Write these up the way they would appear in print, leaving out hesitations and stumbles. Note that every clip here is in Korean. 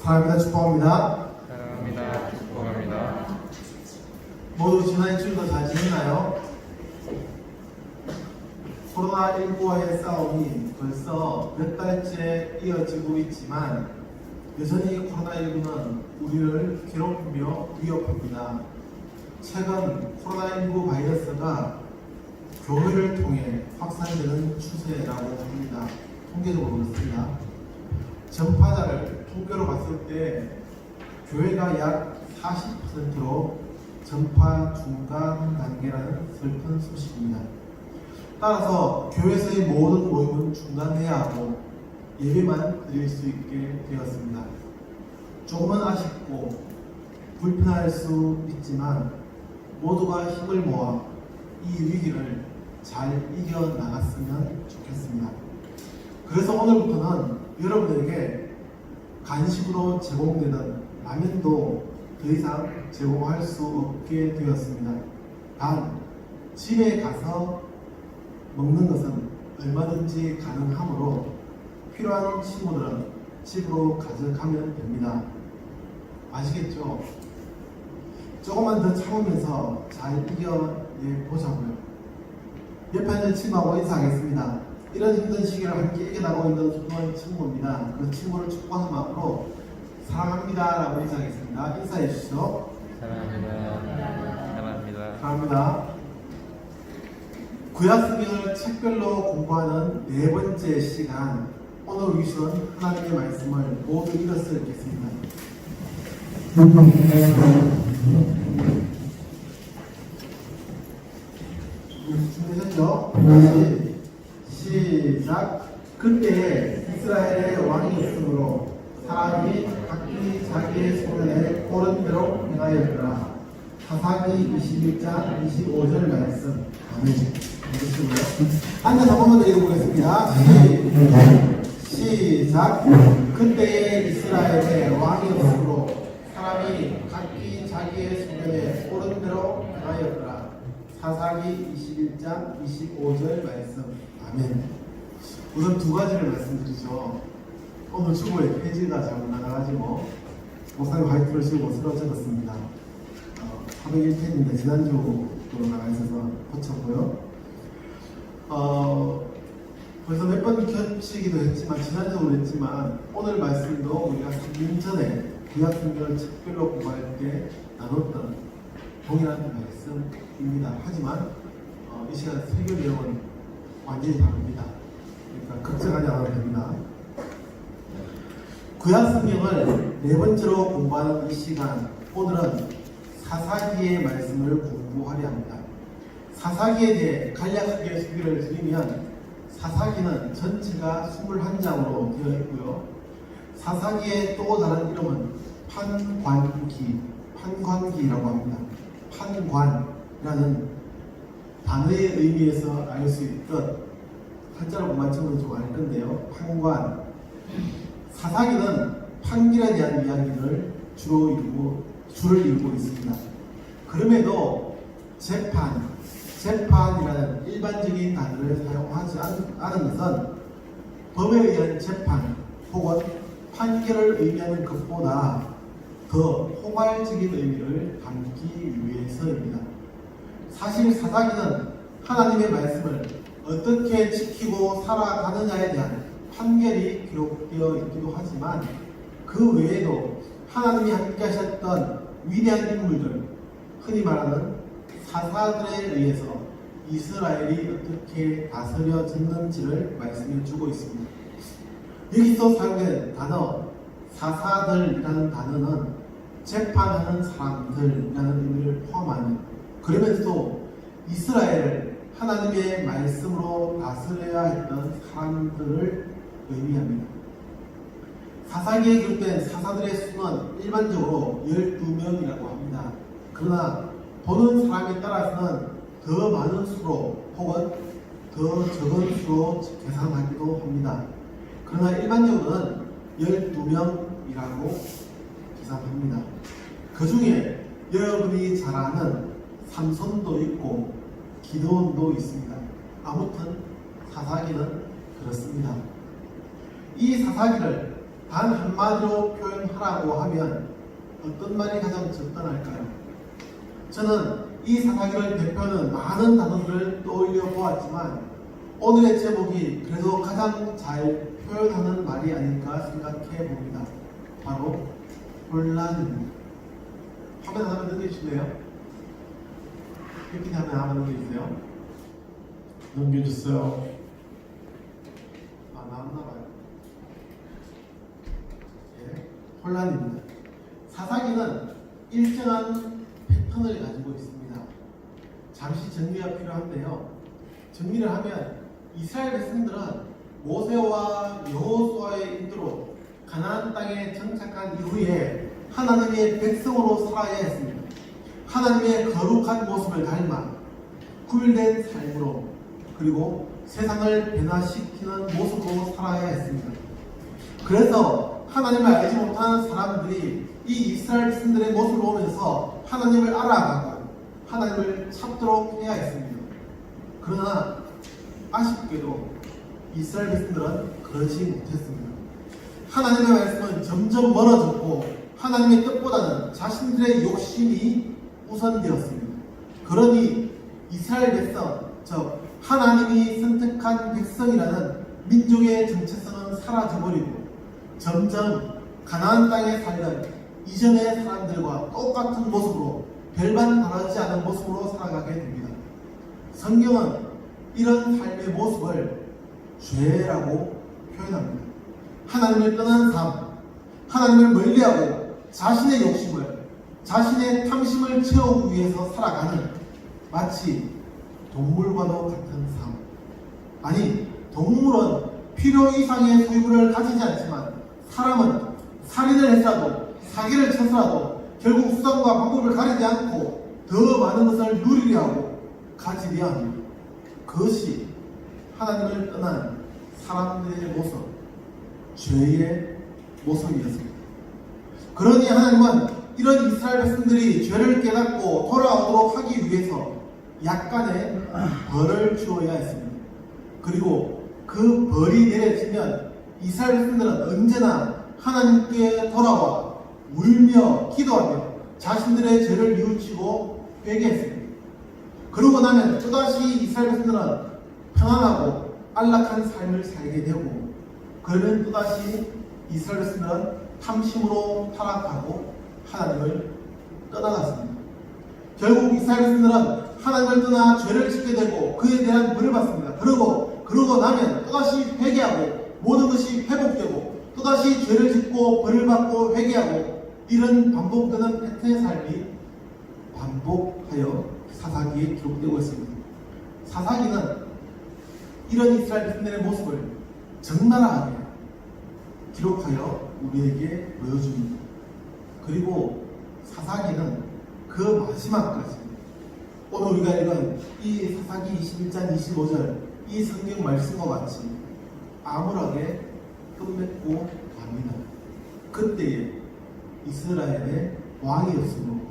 사랑합니다. 축복합니다. 사랑합니다. 축복합니다. 모두 지난 일주일도 잘 지냈나요? 코로나19와의 싸움이 벌써 몇 달째 이어지고 있지만 여전히 코로나19는 우리를 괴롭히며 위협합니다. 최근 코로나19 바이러스가 교회를 통해 확산되는 추세라고 합니다. 통계적으로 그렇습니다. 전파자를 통계로 봤을 때 교회가 약 40%로 전파 중간 단계라는 슬픈 소식입니다. 따라서 교회에서의 모든 모임은 중단해야 하고 예배만 드릴 수 있게 되었습니다. 조금은 아쉽고 불편할 수 있지만 모두가 힘을 모아 이 위기를 잘 이겨나갔으면 좋겠습니다. 그래서 오늘부터는 여러분에게 간식으로 제공되는 라면도 더 이상 제공할 수 없게 되었습니다. 단, 집에 가서 먹는 것은 얼마든지 가능하므로 필요한 친구들은 집으로 가져가면 됩니다. 아시겠죠? 조금만 더 참으면서 잘 이겨내보자고요. 옆에 있는 친구하고 인사하겠습니다. 이런 힘든 시기를 함께 이겨나가고 있는 소중한 친구입니다. 그 친구를 축복하는 마음으로 사랑합니다 라고 인사하겠습니다. 인사해 주시죠. 사랑합니다. 사랑합니다. 사랑합니다. 구약성경을 책별로 공부하는 네 번째 시간, 오늘 위주는 하나님의 말씀을 모두 읽어서 읽겠습니다. 준비되셨죠? 시작. 그때 이스라엘의 왕이 있으므로 사람이 각기 자기의 소년에 오른대로 행하였더라. 사사기 21장 25절 말씀. 아멘. 앉아서 한 번만 더 읽어보겠습니다. 시작. 그때의 이스라엘의 왕이 없으므로 사람이 각기 자기의 소년에 오른대로 행하였더라. 사사기 21장 25절 말씀. 아멘. 우선 두 가지를 말씀드리죠. 오늘 주보에 페이지가 잘못 나가가지고 목사님 화이트를 씌우고 쓰러졌습니다. 401페이지인데 지난주로 나가 있어서 고쳤고요. 벌써 몇 번 겹치기도 했지만 지난주도 했지만 오늘 말씀도 우리가 3년 전에 구약성경을 책별로 공부할 때 나눴던 동일한 말씀입니다. 하지만 이 시간 설교 내용은 완전히 다릅니다. 그러니까 걱정하지 않아도 됩니다. 구약성경을 네 번째로 공부하는 이 시간, 오늘은 사사기의 말씀을 공부하려 합니다. 사사기에 대해 간략하게 소개를 드리면 사사기는 전체가 21장으로 되어 있고요. 사사기의 또 다른 이름은 판관기라고 합니다. 판관이라는 단어의 의미에서 알 수 있듯 한자로 맞추면 좀 알 건데요. 판관. 사사기는 판결에 대한 이야기를 주를 이루고 있습니다. 그럼에도 재판이라는 일반적인 단어를 사용하지 않은 것은 법에 의한 재판 혹은 판결을 의미하는 것보다 더 포괄적인 의미를 담기 위해서입니다. 사실 사사기는 하나님의 말씀을 어떻게 지키고 살아가느냐에 대한 판결이 기록되어 있기도 하지만 그 외에도 하나님이 함께 하셨던 위대한 인물들, 흔히 말하는 사사들에 의해서 이스라엘이 어떻게 다스려졌는지를 말씀해 주고 있습니다. 여기서 사용된 단어 사사들이라는 단어는 재판하는 사람들이라는 의미를 포함합니다. 그러면서도 이스라엘을 하나님의 말씀으로 다스려야 했던 사람들을 의미합니다. 사사기에 기록된 사사들의 수는 일반적으로 12명이라고 합니다. 그러나 보는 사람에 따라서는 더 많은 수로 혹은 더 적은 수로 계산하기도 합니다. 그러나 일반적으로는 12명이라고 계산합니다. 그 중에 여러분이 잘 아는 삼손도 있고 기드온도 있습니다. 아무튼 사사기는 그렇습니다. 이 사사기를 단 한마디로 표현하라고 하면 어떤 말이 가장 적당할까요? 저는 이 사사기를 대표하는 많은 단어들을 떠올려 보았지만 오늘의 제목이 그래도 가장 잘 표현하는 말이 아닐까 생각해 봅니다. 바로 혼란입니다. 화면 하나 넘겨주실래요? PPT 하나 넘겨주세요. 넘겨주세요. 나왔나봐요. 예, 혼란입니다. 사사기는 일정한 패턴을 가지고 있습니다. 잠시 정리가 필요한데요. 정리를 하면 이스라엘 백성들은 모세와 여호수아의 인도로 가나안 땅에 정착한 이후에 하나님의 백성으로 살아야 했습니다. 하나님의 거룩한 모습을 닮아 구별된 삶으로 그리고 세상을 변화시키는 모습으로 살아야 했습니다. 그래서 하나님을 알지 못하는 사람들이 이 이스라엘 백성들의 모습을 보면서 하나님을 알아가고 하나님을 찾도록 해야 했습니다. 그러나 아쉽게도 이스라엘 백성들은 그러지 못했습니다. 하나님의 말씀은 점점 멀어졌고 하나님의 뜻보다는 자신들의 욕심이 우선되었습니다. 그러니 이스라엘 백성, 즉 하나님이 선택한 백성이라는 민족의 정체성은 사라져버리고 점점 가나안 땅에 살던 이전의 사람들과 똑같은 모습으로 별반 다르지 않은 모습으로 살아가게 됩니다. 성경은 이런 삶의 모습을 죄라고 표현합니다. 하나님을 떠난 삶, 하나님을 멀리하고 자신의 욕심을, 자신의 탐심을 채우기 위해서 살아가는 마치 동물과도 같은 삶. 아니, 동물은 필요 이상의 소유물을 가지지 않지만 사람은 살인을 했어도 사기를 쳐서라도 결국 수단과 방법을 가리지 않고 더 많은 것을 누리려 하고 가지려 합니다. 그것이 하나님을 떠난 사람들의 모습, 죄의 모습이었습니다. 그러니 하나님은 이런 이스라엘 백성들이 죄를 깨닫고 돌아오도록 하기 위해서 약간의 벌을 주어야 했습니다. 그리고 그 벌이 내려지면 이스라엘 백성들은 언제나 하나님께 돌아와 울며 기도하며 자신들의 죄를 뉘우치고 회개했습니다. 그러고 나면 또다시 이스라엘 백성들은 평안하고 안락한 삶을 살게 되고 그러면 또다시 이스라엘 백성들은 탐심으로 타락하고 하나님을 떠나갔습니다. 결국 이스라엘 백성들은 하나님을 떠나 죄를 짓게 되고 그에 대한 벌을 받습니다. 그러고 나면 또다시 회개하고 모든 것이 회복되고 또다시 죄를 짓고 벌을 받고 회개하고 이런 반복되는 패턴의 삶이 반복하여 사사기에 기록되고 있습니다. 사사기는 이런 이스라엘 백성들의 모습을 적나라하게 기록하여 우리에게 보여줍니다. 그리고 사사기는 그 마지막까지 오늘 우리가 읽은 이 사사기 21장 25절 이 성경 말씀과 같이 암울하게 끝맺고 갑니다. 그때에 이스라엘의 왕이 없으므로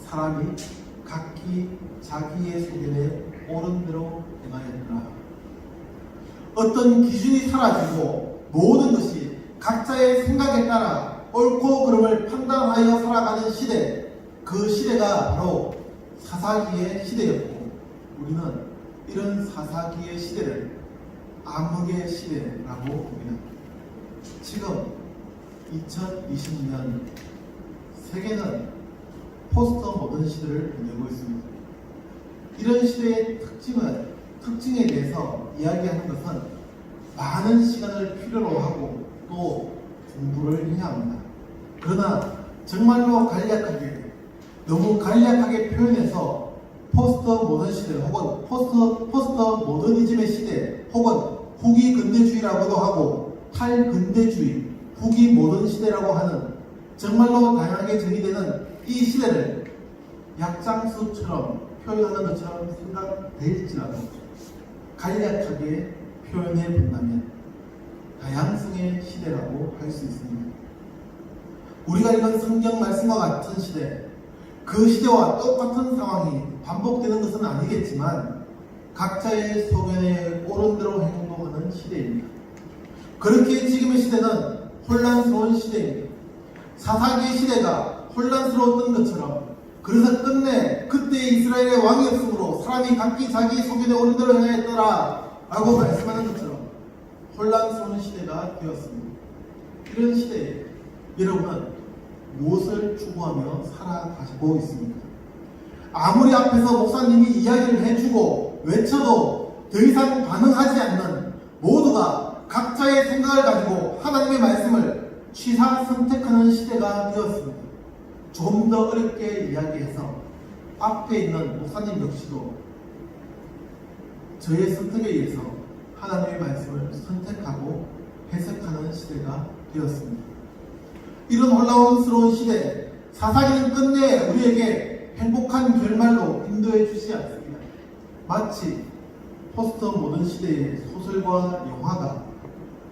사람이 각기 자기의 소견에 옳은 대로 행하였더라. 어떤 기준이 사라지고 모든 것이 각자의 생각에 따라 옳고 그름을 판단하여 살아가는 시대, 그 시대가 바로 사사기의 시대였고 우리는 이런 사사기의 시대를 암흑의 시대라고 봅니다. 지금 2020년 세계는 포스트 모던 시대를 보내고 있습니다. 이런 시대의 특징에 대해서 이야기하는 것은 많은 시간을 필요로 하고 또 공부를 해야 합니다. 그러나 정말로 너무 간략하게 표현해서 포스트 모던 시대 혹은 포스트 모더니즘의 시대 혹은 후기 근대주의라고도 하고 탈근대주의, 후기 모던 시대라고 하는 정말로 다양하게 정의되는 이 시대를 약장수처럼 표현하는 것처럼 생각될지라도 간략하게 표현해 본다면 다양성의 시대라고 할 수 있습니다. 우리가 읽은 성경 말씀과 같은 시대, 그 시대와 똑같은 상황이 반복되는 것은 아니겠지만 각자의 소견에 옳은 대로 행동하는 시대입니다. 그렇게 지금의 시대는 혼란스러운 시대입니다. 사사기의 시대가 혼란스러웠던 것처럼, 그래서 끝내 그때의 이스라엘의 왕이 없으므로 사람이 각기 자기 소견에 오른 대로 행하였더라 라고 말씀하는 것처럼 혼란스러운 시대가 되었습니다. 이런 시대에 여러분은 무엇을 추구하며 살아가고 있습니까? 아무리 앞에서 목사님이 이야기를 해주고 외쳐도 더 이상 반응하지 않는, 모두가 각자의 생각을 가지고 하나님의 말씀을 취사 선택하는 시대가 되었습니다. 좀 더 어렵게 이야기해서 앞에 있는 목사님 역시도 저의 선택에 의해서 하나님의 말씀을 선택하고 해석하는 시대가 되었습니다. 이런 혼란스러운 시대에 사사기는 끝내 우리에게 행복한 결말로 인도해 주지 않습니다. 마치 포스트 모던 시대의 소설과 영화가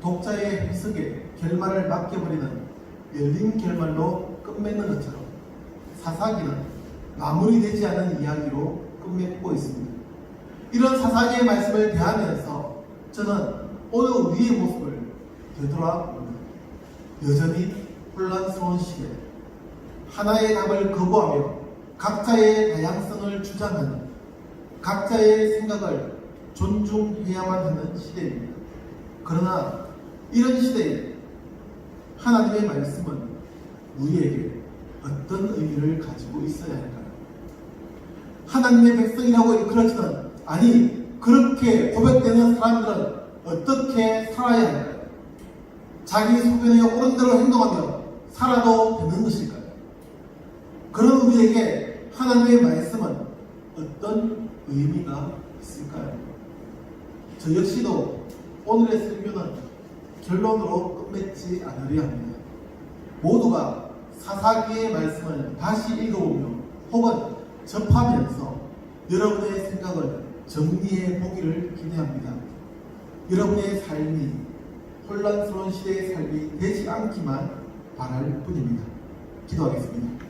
독자의 해석에 결말을 맡겨버리는 열린 결말로 끝맺는 것처럼 사사기는 마무리되지 않은 이야기로 끝맺고 있습니다. 이런 사사기의 말씀을 대하면서 저는 오늘 우리의 모습을 되돌아봅니다. 여전히 혼란스러운 시대, 하나의 답을 거부하며 각자의 다양성을 주장하는, 각자의 생각을 존중해야만 하는 시대입니다. 그러나 이런 시대에 하나님의 말씀은 우리에게 어떤 의미를 가지고 있어야 할까요? 하나님의 백성이라고 일컬어지는, 아니 그렇게 고백되는 사람들은 어떻게 살아야 할까요? 자기 소견에 옳은 대로 행동하며 살아도 되는 것일까요? 그런 우리에게 하나님의 말씀은 어떤 의미가 있을까요? 저 역시도 오늘의 설교는 결론으로 끝맺지 않으려 합니다. 모두가 사사기의 말씀을 다시 읽어보며 혹은 접하면서 여러분의 생각을 정리해 보기를 기대합니다. 여러분의 삶이 혼란스러운 시대의 삶이 되지 않기만 바랄 뿐입니다. 기도하겠습니다.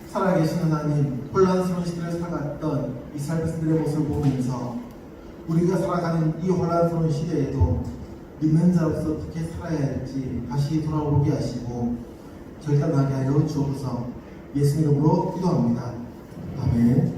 살아계신 하나님, 혼란스러운 시대를 살아갔던 이스라엘 백성들의 모습을 보면서 우리가 살아가는 이 혼란스러운 시대에도 믿는 자로서 어떻게 살아야 할지 다시 돌아보게 하시고 결단하게 하여 주옵소서. 예수님 이름으로 기도합니다. 아멘.